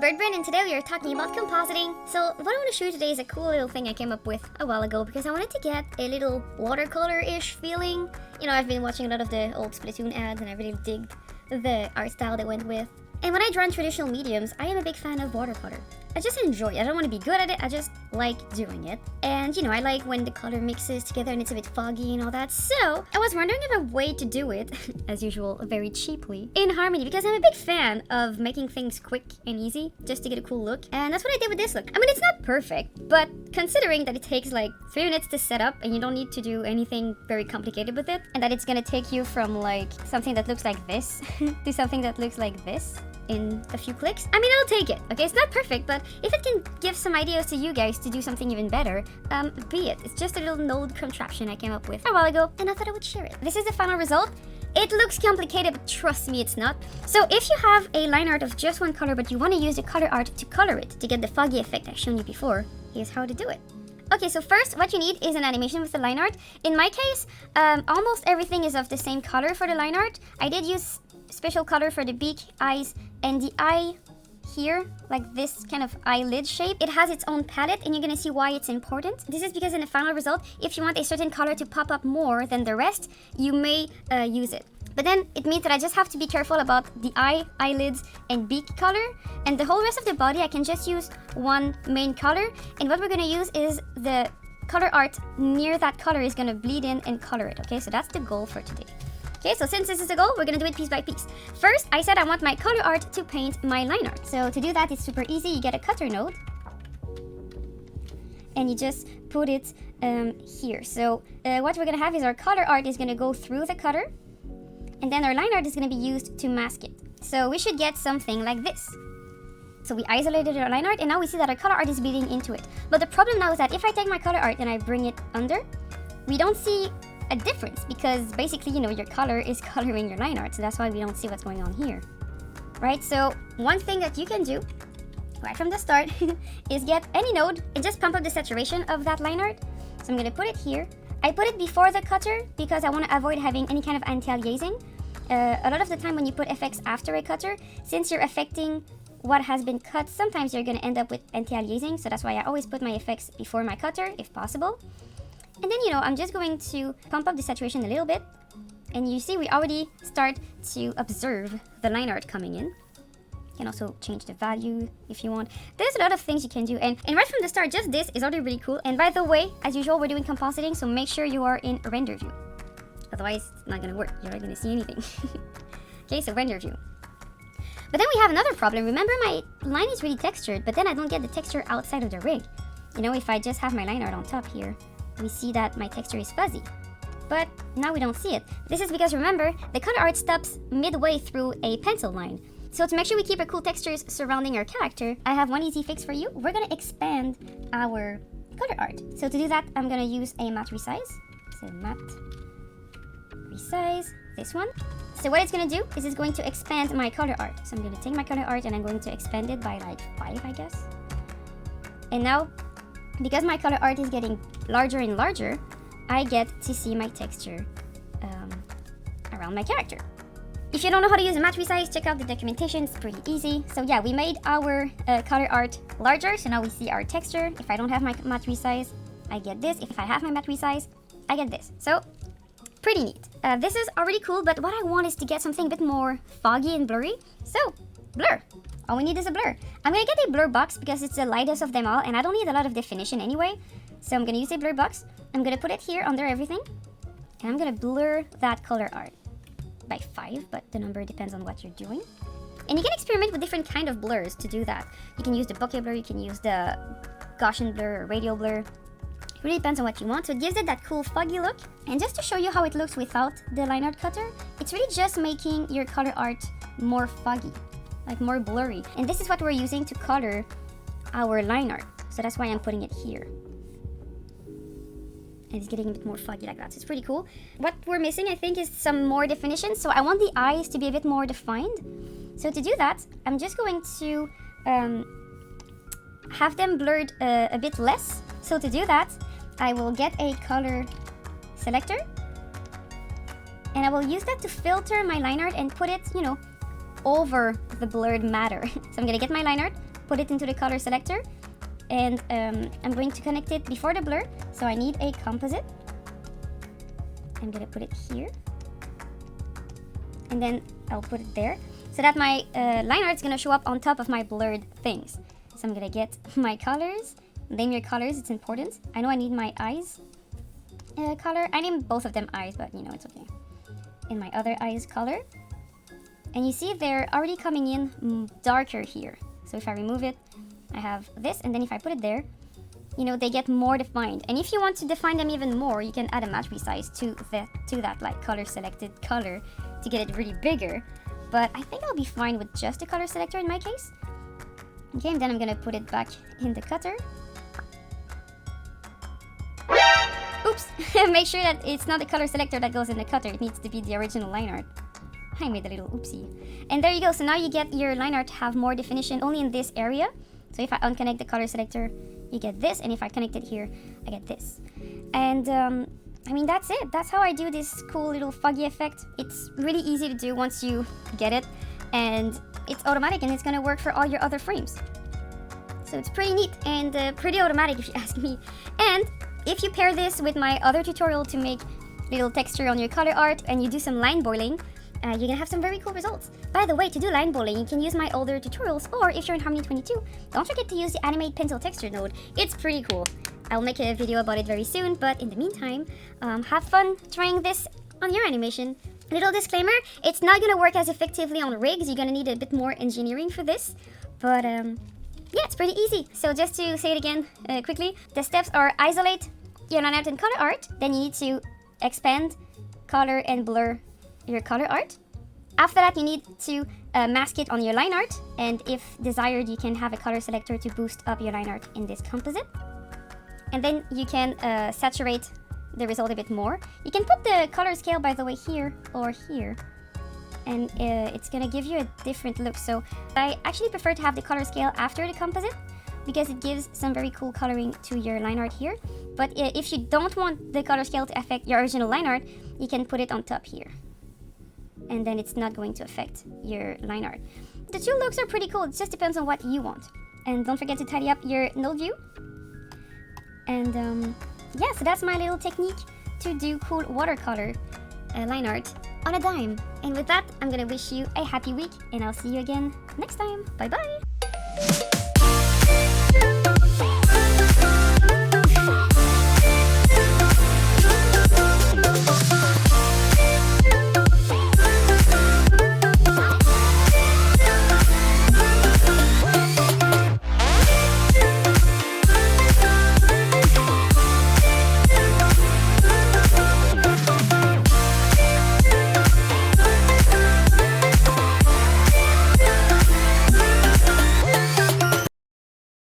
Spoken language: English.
ZeBirdBrain, and today we are talking about compositing. So what I want to show you today is a cool little thing I came up with a while ago because I wanted to get a little watercolor-ish feeling. You know, I've been watching a lot of the old Splatoon ads and I really digged the art style they went with. And when I draw in traditional mediums, I am a big fan of watercolor. I just enjoy it. I don't want to be good at it, I just like doing it. And you know, I like when the color mixes together and it's a bit foggy and all that. So I was wondering if a way to do it, as usual, very cheaply, in Harmony, because I'm a big fan of making things quick and easy just to get a cool look. And that's what I did with this look. I mean, it's not perfect, but considering that it takes like 3 minutes to set up and you don't need to do anything very complicated with it, and that it's gonna take you from like something that looks like this to something that looks like this in a few clicks, I mean, I'll take it. Okay, it's not perfect, but if it can give some ideas to you guys to do something even better, be it. It's just a little node contraption I came up with a while ago, and I thought I would share it. This is the final result. It looks complicated, but trust me, it's not. So if you have a line art of just one color, but you want to use the color art to color it, to get the foggy effect I've shown you before, here's how to do it. Okay, so first, what you need is an animation with the line art. In my case, almost everything is of the same color for the line art. I did use special color for the beak, eyes, and the eye here, like this kind of eyelid shape. It has its own palette, and you're gonna see why it's important. This is because in the final result, if you want a certain color to pop up more than the rest, you may use it. But then it means that I just have to be careful about the eye, eyelids, and beak color. And the whole rest of the body, I can just use one main color. And what we're gonna use is the color art near that color is gonna bleed in and color it, okay? So that's the goal for today. Okay, so since this is the goal, we're gonna do it piece by piece. First, I said I want my color art to paint my line art. So to do that, it's super easy. You get a cutter node, and you just put it here. So what we're gonna have is our color art is gonna go through the cutter, and then our line art is gonna be used to mask it. So we should get something like this. So we isolated our line art, and now we see that our color art is bleeding into it. But the problem now is that if I take my color art and I bring it under, we don't see a difference, because basically, you know, your color is coloring your line art, so that's why we don't see what's going on here, right? So one thing that you can do right from the start is get any node and just pump up the saturation of that line art. So I'm gonna put it here. I put it before the cutter because I want to avoid having any kind of anti-aliasing. A lot of the time when you put effects after a cutter, since you're affecting what has been cut, sometimes you're gonna end up with anti-aliasing, so that's why I always put my effects before my cutter if possible. And then, you know, I'm just going to pump up the saturation a little bit. And you see we already start to observe the line art coming in. You can also change the value if you want. There's a lot of things you can do. And right from the start, just this is already really cool. And by the way, as usual, we're doing compositing, so make sure you are in render view. Otherwise, it's not going to work. You're not going to see anything. Okay, so render view. But then we have another problem. Remember, my line is really textured, but then I don't get the texture outside of the rig. You know, if I just have my line art on top here, we see that my texture is fuzzy, but now we don't see it. This is because, remember, the color art stops midway through a pencil line. So to make sure we keep our cool textures surrounding our character, I have one easy fix for you. We're gonna expand our color art. So to do that, I'm gonna use a matte resize. So matte resize, this one. So what it's gonna do is it's going to expand my color art. So I'm gonna take my color art and I'm going to expand it by like 5, I guess. And now, because my color art is getting larger and larger, I get to see my texture around my character. If you don't know how to use a matte resize, check out the documentation, it's pretty easy. So yeah, we made our color art larger, so now we see our texture. If I don't have my matte resize, I get this. If I have my matte resize, I get this. So, pretty neat. This is already cool, but what I want is to get something a bit more foggy and blurry. So, blur. All we need is a blur. I'm gonna get a blur box because it's the lightest of them all, and I don't need a lot of definition anyway. So I'm gonna use a blur box. I'm gonna put it here under everything, and I'm gonna blur that color art by 5, but the number depends on what you're doing. And you can experiment with different kind of blurs to do that. You can use the bokeh blur, you can use the Gaussian blur or radial blur. It really depends on what you want. So it gives it that cool foggy look. And just to show you how it looks without the line art cutter, it's really just making your color art more foggy, like more blurry. And this is what we're using to color our line art. So that's why I'm putting it here. And it's getting a bit more foggy like that. So it's pretty cool. What we're missing, I think, is some more definition. So I want the eyes to be a bit more defined. So to do that, I'm just going to have them blurred a bit less. So to do that, I will get a color selector. And I will use that to filter my line art and put it, you know, over the blurred matter. So I'm gonna get my line art, put it into the color selector, and I'm going to connect it before the blur. So I need a composite. I'm gonna put it here, and then I'll put it there so that my line art is gonna show up on top of my blurred things. So I'm gonna get my colors, name your colors, it's important. I know I need my eyes color. I named both of them eyes, but you know, it's okay. And my other eyes color. And you see they're already coming in darker here. So if I remove it, I have this, and then if I put it there, you know, they get more defined. And if you want to define them even more, you can add a match resize to that like color selected color to get it really bigger. But I think I'll be fine with just the color selector in my case. Okay, and then I'm gonna put it back in the cutter. Oops! Make sure that it's not the color selector that goes in the cutter. It needs to be the original line art. I made a little oopsie. And there you go. So now you get your line art have more definition only in this area. So if I unconnect the color selector, you get this, and if I connect it here, I get this. And I mean, that's it. That's how I do this cool little foggy effect. It's really easy to do once you get it, and it's automatic, and it's gonna work for all your other frames. So it's pretty neat and pretty automatic if you ask me. And if you pair this with my other tutorial to make little texture on your color art and you do some line boiling, you're gonna have some very cool results. By the way, to do line boiling, you can use my older tutorials, or if you're in Harmony 22, don't forget to use the Animate Pencil Texture node. It's pretty cool. I'll make a video about it very soon, but in the meantime, have fun trying this on your animation. Little disclaimer, it's not gonna work as effectively on rigs. You're gonna need a bit more engineering for this, but yeah, it's pretty easy. So just to say it again quickly, the steps are isolate your line art and color art, then you need to expand, color, and blur your color art. After that, you need to mask it on your line art, and if desired, you can have a color selector to boost up your line art in this composite. And then you can saturate the result a bit more. You can put the color scale, by the way, here or here, and it's gonna give you a different look. So I actually prefer to have the color scale after the composite because it gives some very cool coloring to your line art here. But if you don't want the color scale to affect your original line art, you can put it on top here, and then it's not going to affect your line art. The two looks are pretty cool. It just depends on what you want. And don't forget to tidy up your node view. And yeah, so that's my little technique to do cool watercolor line art on a dime. And with that, I'm gonna wish you a happy week, and I'll see you again next time. Bye bye!